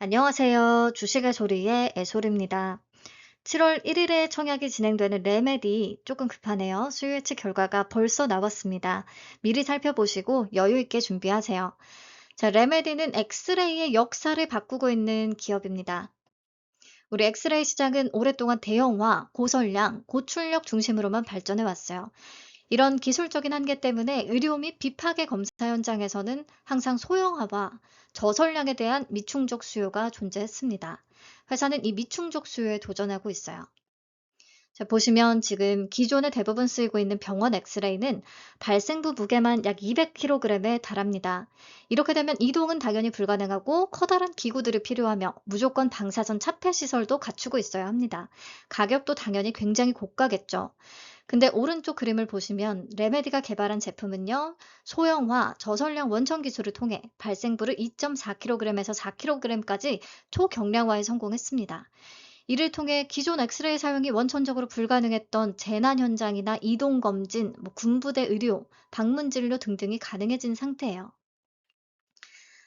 안녕하세요. 주식의 소리의 애솔입니다. 7월 1일에 청약이 진행되는 레메디 조금 급하네요. 수요 예측 결과가 벌써 나왔습니다. 미리 살펴보시고 여유 있게 준비하세요. 자, 레메디는 엑스레이의 역사를 바꾸고 있는 기업입니다. 우리 엑스레이 시장은 오랫동안 대형화, 고설량, 고출력 중심으로만 발전해 왔어요. 이런 기술적인 한계 때문에 의료 및 비파계 검사 현장에서는 항상 소형화와 저설량에 대한 미충족 수요가 존재했습니다. 회사는 이 미충족 수요에 도전하고 있어요. 자, 보시면 지금 기존에 대부분 쓰이고 있는 병원 엑스레이는 발생부 무게만 약 200kg에 달합니다. 이렇게 되면 이동은 당연히 불가능하고 커다란 기구들이 필요하며 무조건 방사선 차폐 시설도 갖추고 있어야 합니다. 가격도 당연히 굉장히 고가겠죠. 근데 오른쪽 그림을 보시면 레메디가 개발한 제품은요, 소형화, 저설량 원천 기술을 통해 발생부를 2.4kg에서 4kg까지 초경량화에 성공했습니다. 이를 통해 기존 엑스레이 사용이 원천적으로 불가능했던 재난 현장이나 이동 검진, 군부대 의료, 방문 진료 등등이 가능해진 상태예요.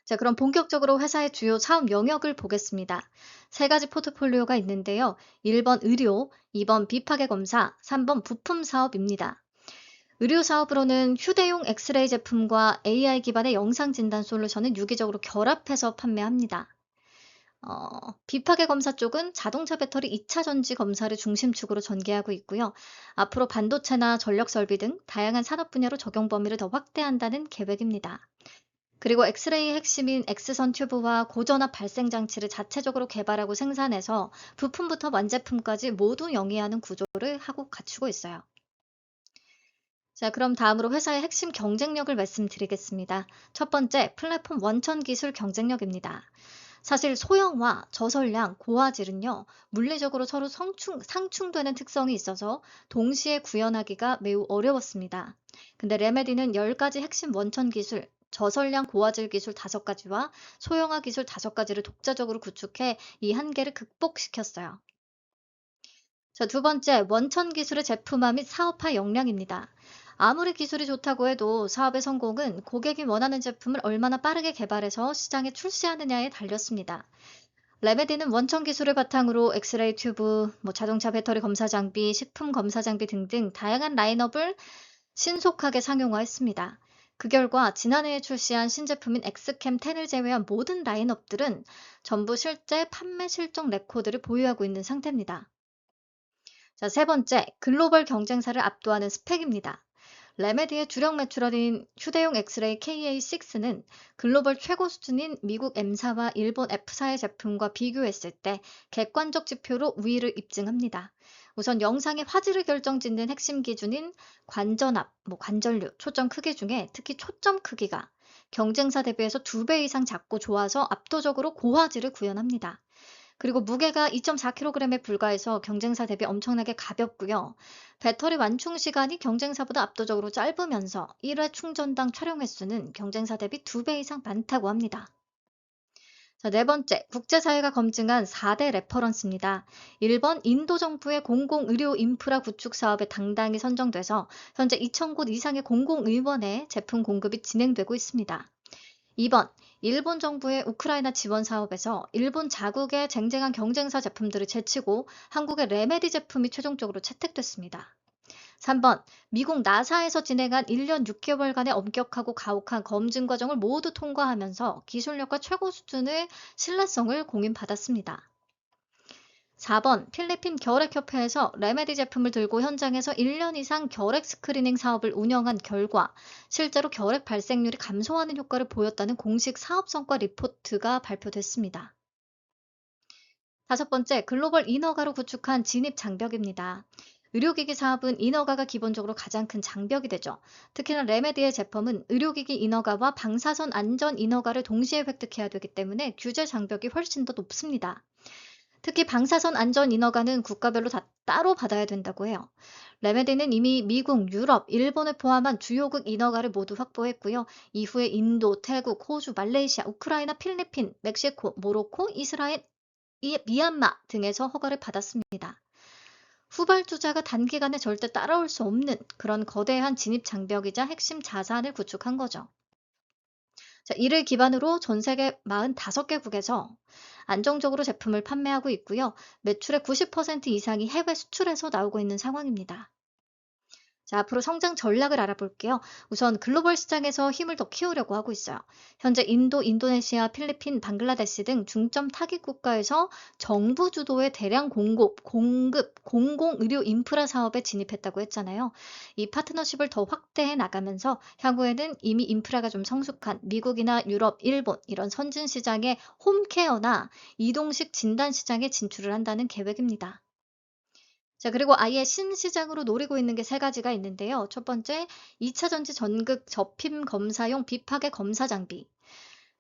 자, 그럼 본격적으로 회사의 주요 사업 영역을 보겠습니다. 세 가지 포트폴리오가 있는데요. 1번 의료, 2번 비파계 검사, 3번 부품 사업입니다. 의료 사업으로는 휴대용 엑스레이 제품과 AI 기반의 영상 진단 솔루션을 유기적으로 결합해서 판매합니다. 비파계 검사 쪽은 자동차 배터리 2차 전지 검사를 중심축으로 전개하고 있고요. 앞으로 반도체나 전력 설비 등 다양한 산업 분야로 적용 범위를 더 확대한다는 계획입니다. 그리고 엑스레이의 핵심인 엑스선 튜브와 고전압 발생 장치를 자체적으로 개발하고 생산해서 부품부터 완제품까지 모두 영위하는 구조를 하고 갖추고 있어요. 자, 그럼 다음으로 회사의 핵심 경쟁력을 말씀드리겠습니다. 첫 번째, 플랫폼 원천 기술 경쟁력입니다. 사실 소형화, 저설량, 고화질은요, 물리적으로 서로 상충되는 특성이 있어서 동시에 구현하기가 매우 어려웠습니다. 근데 레메디는 10가지 핵심 원천 기술, 저설량 고화질 기술 5가지와 소형화 기술 5가지를 독자적으로 구축해 이 한계를 극복시켰어요. 자, 두 번째, 원천 기술의 제품화 및 사업화 역량입니다. 아무리 기술이 좋다고 해도 사업의 성공은 고객이 원하는 제품을 얼마나 빠르게 개발해서 시장에 출시하느냐에 달렸습니다. 레메디는 원천 기술을 바탕으로 엑스레이 튜브, 자동차 배터리 검사 장비, 식품 검사 장비 등등 다양한 라인업을 신속하게 상용화했습니다. 그 결과 지난해에 출시한 신제품인 엑스캠 10을 제외한 모든 라인업들은 전부 실제 판매 실적 레코드를 보유하고 있는 상태입니다. 자, 세 번째, 글로벌 경쟁사를 압도하는 스펙입니다. 레메디의 주력 매출원인 휴대용 엑스레이 KA6는 글로벌 최고 수준인 미국 M사와 일본 F사의 제품과 비교했을 때 객관적 지표로 우위를 입증합니다. 우선 영상의 화질을 결정짓는 핵심 기준인 관전압, 관전류, 초점 크기 중에 특히 초점 크기가 경쟁사 대비해서 2배 이상 작고 좋아서 압도적으로 고화질을 구현합니다. 그리고 무게가 2.4kg에 불과해서 경쟁사 대비 엄청나게 가볍고요. 배터리 완충 시간이 경쟁사보다 압도적으로 짧으면서 1회 충전당 촬영 횟수는 경쟁사 대비 2배 이상 많다고 합니다. 자, 네 번째, 국제사회가 검증한 4대 레퍼런스입니다. 1번, 인도 정부의 공공의료 인프라 구축 사업에 당당히 선정돼서 현재 2,000곳 이상의 공공의원에 제품 공급이 진행되고 있습니다. 2번, 일본 정부의 우크라이나 지원 사업에서 일본 자국의 쟁쟁한 경쟁사 제품들을 제치고 한국의 레메디 제품이 최종적으로 채택됐습니다. 3번, 미국 나사에서 진행한 1년 6개월간의 엄격하고 가혹한 검증 과정을 모두 통과하면서 기술력과 최고 수준의 신뢰성을 공인받았습니다. 4번, 필리핀 결핵협회에서 레메디 제품을 들고 현장에서 1년 이상 결핵 스크리닝 사업을 운영한 결과 실제로 결핵 발생률이 감소하는 효과를 보였다는 공식 사업 성과 리포트가 발표됐습니다. 다섯 번째, 글로벌 인허가로 구축한 진입 장벽입니다. 의료기기 사업은 인허가가 기본적으로 가장 큰 장벽이 되죠. 특히나 레메디의 제품은 의료기기 인허가와 방사선 안전 인허가를 동시에 획득해야 되기 때문에 규제 장벽이 훨씬 더 높습니다. 특히 방사선 안전 인허가는 국가별로 다 따로 받아야 된다고 해요. 레메디는 이미 미국, 유럽, 일본을 포함한 주요국 인허가를 모두 확보했고요. 이후에 인도, 태국, 호주, 말레이시아, 우크라이나, 필리핀, 멕시코, 모로코, 이스라엘, 미얀마 등에서 허가를 받았습니다. 후발주자가 단기간에 절대 따라올 수 없는 그런 거대한 진입 장벽이자 핵심 자산을 구축한 거죠. 자, 이를 기반으로 전 세계 45개국에서 안정적으로 제품을 판매하고 있고요. 매출의 90% 이상이 해외 수출에서 나오고 있는 상황입니다. 자, 앞으로 성장 전략을 알아볼게요. 우선 글로벌 시장에서 힘을 더 키우려고 하고 있어요. 현재 인도, 인도네시아, 필리핀, 방글라데시 등 중점 타깃 국가에서 정부 주도의 대량 공급, 공공의료 인프라 사업에 진입했다고 했잖아요. 이 파트너십을 더 확대해 나가면서 향후에는 이미 인프라가 좀 성숙한 미국이나 유럽, 일본 이런 선진 시장의 홈케어나 이동식 진단 시장에 진출을 한다는 계획입니다. 자, 그리고 아예 신시장으로 노리고 있는 게 세 가지가 있는데요. 첫 번째, 2차 전지 전극 접힘 검사용 비파계 검사 장비.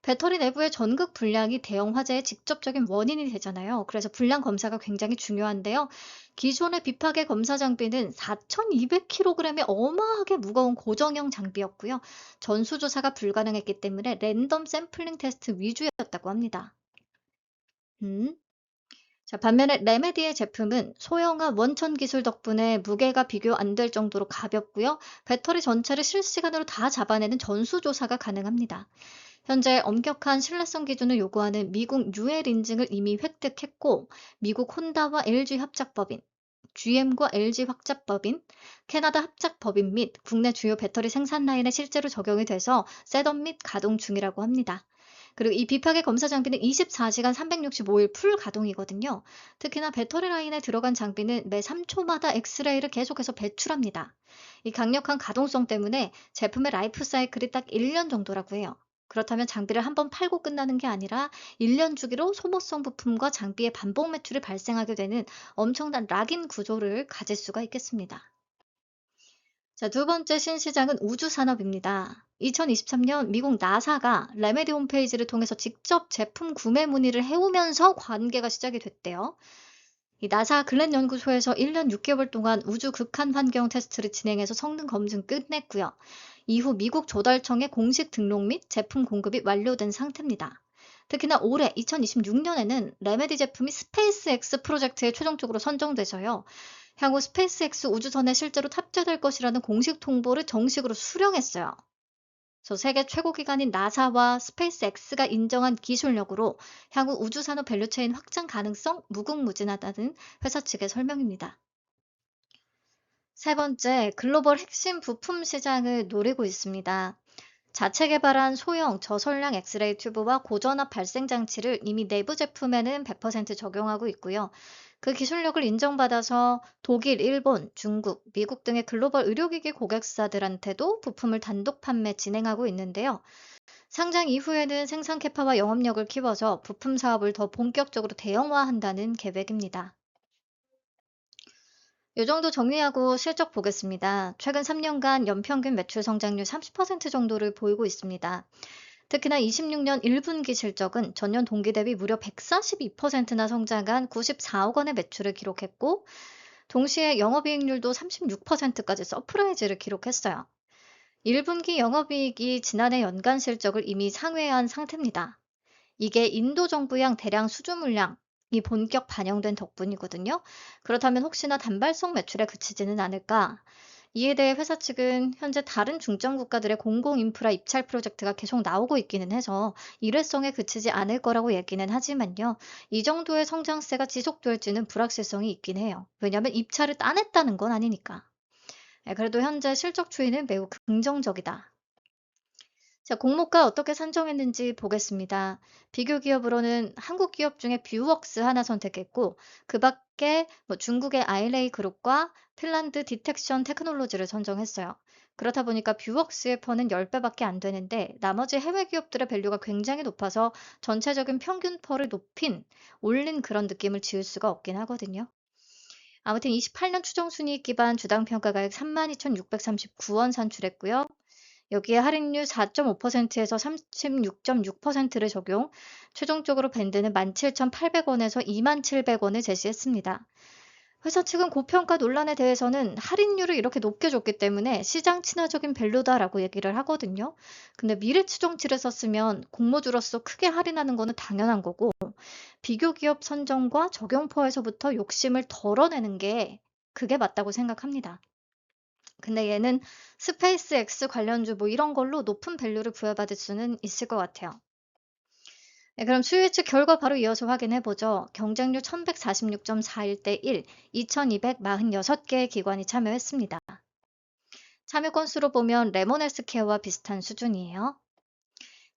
배터리 내부의 전극 불량이 대형 화재의 직접적인 원인이 되잖아요. 그래서 불량 검사가 굉장히 중요한데요. 기존의 비파계 검사 장비는 4,200kg의 어마하게 무거운 고정형 장비였고요. 전수조사가 불가능했기 때문에 랜덤 샘플링 테스트 위주였다고 합니다. 음. 자, 반면에 레메디의 제품은 소형화 원천 기술 덕분에 무게가 비교 안 될 정도로 가볍고요. 배터리 전체를 실시간으로 다 잡아내는 전수조사가 가능합니다. 현재 엄격한 신뢰성 기준을 요구하는 미국 UL 인증을 이미 획득했고, 미국 혼다와 LG 합작법인, GM과 LG 확장법인, 캐나다 합작법인 및 국내 주요 배터리 생산 라인에 실제로 적용이 돼서 셋업 및 가동 중이라고 합니다. 그리고 이 비파계 검사 장비는 24시간 365일 풀 가동이거든요. 특히나 배터리 라인에 들어간 장비는 매 3초마다 엑스레이를 계속해서 배출합니다. 이 강력한 가동성 때문에 제품의 라이프 사이클이 딱 1년 정도라고 해요. 그렇다면 장비를 한번 팔고 끝나는 게 아니라 1년 주기로 소모성 부품과 장비의 반복 매출이 발생하게 되는 엄청난 락인 구조를 가질 수가 있겠습니다. 자, 두 번째 신시장은 우주 산업입니다. 2023년 미국 나사가 레메디 홈페이지를 통해서 직접 제품 구매 문의를 해오면서 관계가 시작이 됐대요. 이 나사 글렌 연구소에서 1년 6개월 동안 우주 극한 환경 테스트를 진행해서 성능 검증 끝냈고요. 이후 미국 조달청의 공식 등록 및 제품 공급이 완료된 상태입니다. 특히나 올해 2026년에는 레메디 제품이 스페이스X 프로젝트에 최종적으로 선정돼서요. 향후 스페이스X 우주선에 실제로 탑재될 것이라는 공식 통보를 정식으로 수령했어요. 그래서 세계 최고 기관인 나사와 스페이스X가 인정한 기술력으로 향후 우주산업 밸류체인 확장 가능성 무궁무진하다는 회사 측의 설명입니다. 세 번째, 글로벌 핵심 부품 시장을 노리고 있습니다. 자체 개발한 소형 저설량 엑스레이 튜브와 고전압 발생 장치를 이미 내부 제품에는 100% 적용하고 있고요. 그 기술력을 인정받아서 독일, 일본, 중국, 미국 등의 글로벌 의료기기 고객사들한테도 부품을 단독 판매 진행하고 있는데요. 상장 이후에는 생산 캐파와 영업력을 키워서 부품 사업을 더 본격적으로 대형화한다는 계획입니다. 요 정도 정리하고 실적 보겠습니다. 최근 3년간 연평균 매출 성장률 30% 정도를 보이고 있습니다. 특히나 26년 1분기 실적은 전년 동기 대비 무려 142%나 성장한 94억 원의 매출을 기록했고, 동시에 영업이익률도 36%까지 서프라이즈를 기록했어요. 1분기 영업이익이 지난해 연간 실적을 이미 상회한 상태입니다. 이게 인도 정부양 대량 수주 물량이 본격 반영된 덕분이거든요. 그렇다면 혹시나 단발성 매출에 그치지는 않을까? 이에 대해 회사 측은 현재 다른 중점 국가들의 공공 인프라 입찰 프로젝트가 계속 나오고 있기는 해서 일회성에 그치지 않을 거라고 얘기는 하지만요. 이 정도의 성장세가 지속될지는 불확실성이 있긴 해요. 왜냐하면 입찰을 따냈다는 건 아니니까. 그래도 현재 실적 추이는 매우 긍정적이다. 자, 공모가 어떻게 산정했는지 보겠습니다. 비교 기업으로는 한국 기업 중에 뷰웍스 하나 선택했고, 그 밖에 중국의 아일레이 그룹과 핀란드 디텍션 테크놀로지를 선정했어요. 그렇다 보니까 뷰웍스의 퍼는 10배밖에 안 되는데, 나머지 해외 기업들의 밸류가 굉장히 높아서 전체적인 평균 퍼를 올린 그런 느낌을 지을 수가 없긴 하거든요. 아무튼 28년 추정 순이익 기반 주당 평가가액 32,639원 산출했고요. 여기에 할인율 4.5%에서 36.6%를 적용, 최종적으로 밴드는 17,800원에서 27,000원을 제시했습니다. 회사 측은 고평가 논란에 대해서는 할인율을 이렇게 높게 줬기 때문에 시장 친화적인 밸류다라고 얘기를 하거든요. 근데 미래 추정치를 썼으면 공모주로서 크게 할인하는 거는 당연한 거고, 비교 기업 선정과 적용퍼에서부터 욕심을 덜어내는 게 그게 맞다고 생각합니다. 근데 얘는 스페이스X 관련주 이런 걸로 높은 밸류를 부여받을 수는 있을 것 같아요. 네, 그럼 수요일치 결과 바로 이어서 확인해 보죠. 경쟁률 1146.41 대 1, 2246개의 기관이 참여했습니다. 참여 건수로 보면 레몬헬스케어와 비슷한 수준이에요.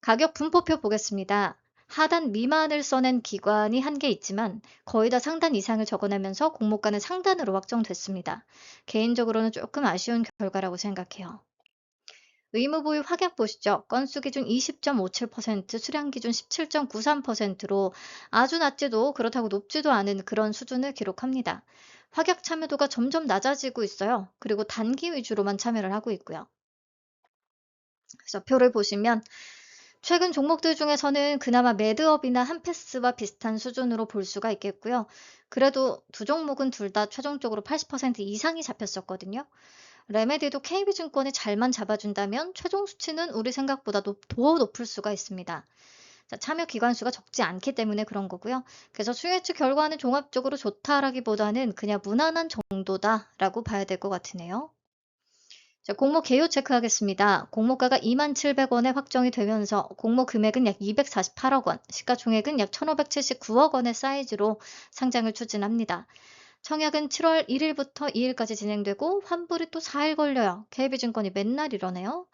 가격 분포표 보겠습니다. 하단 미만을 써낸 기관이 한 개 있지만 거의 다 상단 이상을 적어내면서 공모가는 상단으로 확정됐습니다. 개인적으로는 조금 아쉬운 결과라고 생각해요. 의무 보유 확약 보시죠. 건수 기준 20.57%, 수량 기준 17.93%로 아주 낮지도 그렇다고 높지도 않은 그런 수준을 기록합니다. 확약 참여도가 점점 낮아지고 있어요. 그리고 단기 위주로만 참여를 하고 있고요. 그래서 표를 보시면 최근 종목들 중에서는 그나마 매드업이나 한패스와 비슷한 수준으로 볼 수가 있겠고요. 그래도 두 종목은 둘 다 최종적으로 80% 이상이 잡혔었거든요. 레메디도 KB증권이 잘만 잡아준다면 최종 수치는 우리 생각보다 더 높을 수가 있습니다. 자, 참여 기관 수가 적지 않기 때문에 그런 거고요. 그래서 수혜주 결과는 종합적으로 좋다라기보다는 그냥 무난한 정도다라고 봐야 될 것 같으네요. 자, 공모 개요 체크하겠습니다. 공모가가 27,700원에 확정이 되면서 공모 금액은 약 248억 원, 시가총액은 약 1,579억 원의 사이즈로 상장을 추진합니다. 청약은 7월 1일부터 2일까지 진행되고 환불이 또 4일 걸려요. KB증권이 맨날 이러네요.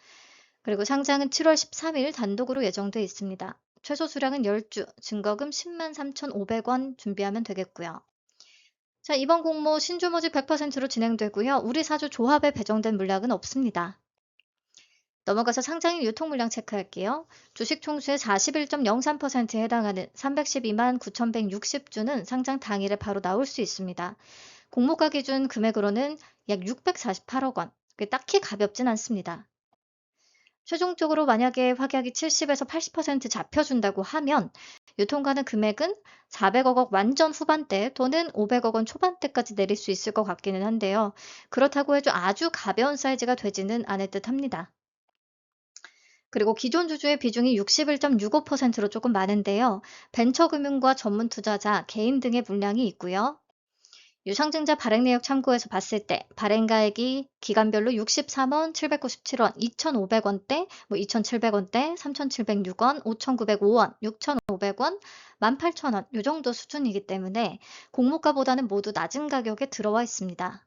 그리고 상장은 7월 13일 단독으로 예정돼 있습니다. 최소 수량은 10주, 증거금 10만 3,500원 준비하면 되겠고요. 자, 이번 공모 신주 모집 100%로 진행되고요. 우리 사주 조합에 배정된 물량은 없습니다. 넘어가서 상장일 유통 물량 체크할게요. 주식 총수의 41.03%에 해당하는 312만 9,160주는 상장 당일에 바로 나올 수 있습니다. 공모가 기준 금액으로는 약 648억 원. 딱히 가볍진 않습니다. 최종적으로 만약에 확약이 70에서 80% 잡혀준다고 하면 유통가는 금액은 400억 원 완전 후반대 또는 500억 원 초반대까지 내릴 수 있을 것 같기는 한데요. 그렇다고 해도 아주 가벼운 사이즈가 되지는 않을 듯 합니다. 그리고 기존 주주의 비중이 61.65%로 조금 많은데요. 벤처금융과 전문 투자자, 개인 등의 물량이 있고요. 유상증자 발행 내역 참고해서 봤을 때 발행가액이 기간별로 63원, 797원, 2,500원대, 2,700원대, 3,706원, 5,905원, 6,500원, 18,000원 요 정도 수준이기 때문에 공모가보다는 모두 낮은 가격에 들어와 있습니다.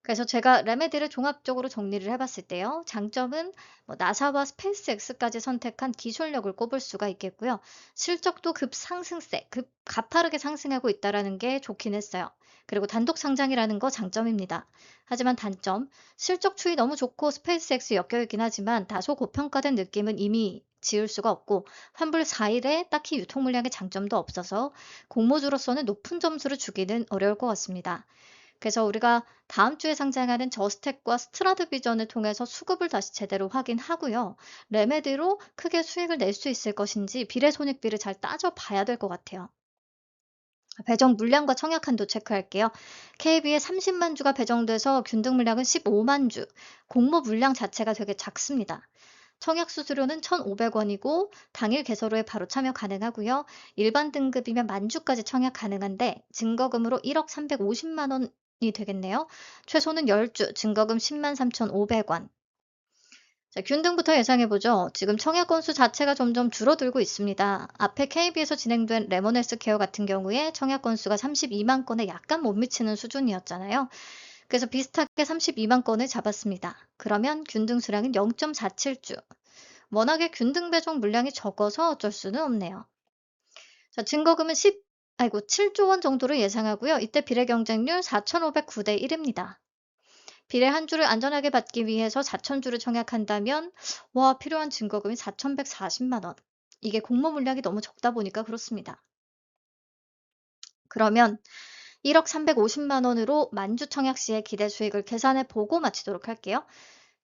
그래서 제가 레메디를 종합적으로 정리를 해봤을 때요. 장점은 나사와 스페이스X까지 선택한 기술력을 꼽을 수가 있겠고요. 실적도 급상승세, 가파르게 상승하고 있다는 게 좋긴 했어요. 그리고 단독 상장이라는 거 장점입니다. 하지만 단점, 실적 추이 너무 좋고 스페이스X 엮여있긴 하지만 다소 고평가된 느낌은 이미 지울 수가 없고 환불 4일에 딱히 유통 물량의 장점도 없어서 공모주로서는 높은 점수를 주기는 어려울 것 같습니다. 그래서 우리가 다음 주에 상장하는 저스텍과 스트라드 비전을 통해서 수급을 다시 제대로 확인하고요. 레메디로 크게 수익을 낼 수 있을 것인지 비례손익비를 잘 따져봐야 될 것 같아요. 배정 물량과 청약 한도 체크할게요. KB에 30만 주가 배정돼서 균등 물량은 15만 주. 공모 물량 자체가 되게 작습니다. 청약 수수료는 1,500원이고 당일 개설후에 바로 참여 가능하고요. 일반 등급이면 만 주까지 청약 가능한데 증거금으로 1억 350만 원이 되겠네요. 최소는 10주, 증거금 10만 3,500원. 자, 균등부터 예상해보죠. 지금 청약 건수 자체가 점점 줄어들고 있습니다. 앞에 KB에서 진행된 레몬헬스 케어 같은 경우에 청약 건수가 32만 건에 약간 못 미치는 수준이었잖아요. 그래서 비슷하게 32만 건을 잡았습니다. 그러면 균등 수량은 0.47주. 워낙에 균등 배정 물량이 적어서 어쩔 수는 없네요. 자, 증거금은 7조 원 정도를 예상하고요. 이때 비례 경쟁률 4,509대 1입니다. 비례 한 주를 안전하게 받기 위해서 4,000주를 청약한다면 필요한 증거금이 4,140만 원. 이게 공모 물량이 너무 적다 보니까 그렇습니다. 그러면 1억 350만 원으로 만주 청약 시의 기대 수익을 계산해 보고 마치도록 할게요.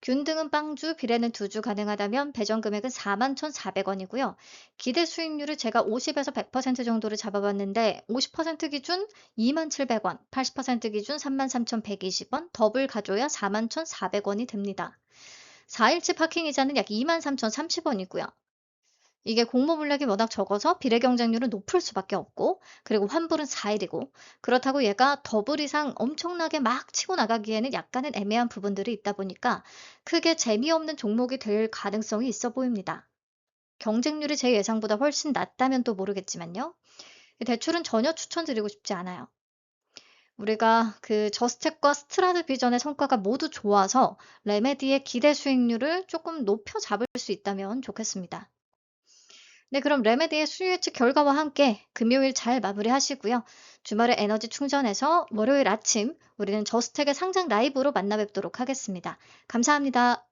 균등은 빵주, 비례는 2주 가능하다면 배정 금액은 41,400원이고요. 기대 수익률을 제가 50에서 100% 정도를 잡아봤는데 50% 기준 27,000원, 80% 기준 33,120원, 더블 가줘야 41,400원이 됩니다. 4일치 파킹 이자는 약 23,030원이고요. 이게 공모 물량이 워낙 적어서 비례 경쟁률은 높을 수밖에 없고, 그리고 환불은 4일이고, 그렇다고 얘가 더블 이상 엄청나게 막 치고 나가기에는 약간은 애매한 부분들이 있다 보니까 크게 재미없는 종목이 될 가능성이 있어 보입니다. 경쟁률이 제 예상보다 훨씬 낮다면 또 모르겠지만요. 이 대출은 전혀 추천드리고 싶지 않아요. 우리가 그 저스텍과 스트라드 비전의 성과가 모두 좋아서 레메디의 기대 수익률을 조금 높여 잡을 수 있다면 좋겠습니다. 네, 그럼 레메디의 수요 예측 결과와 함께 금요일 잘 마무리하시고요. 주말에 에너지 충전해서 월요일 아침 우리는 저스텍의 상장 라이브로 만나 뵙도록 하겠습니다. 감사합니다.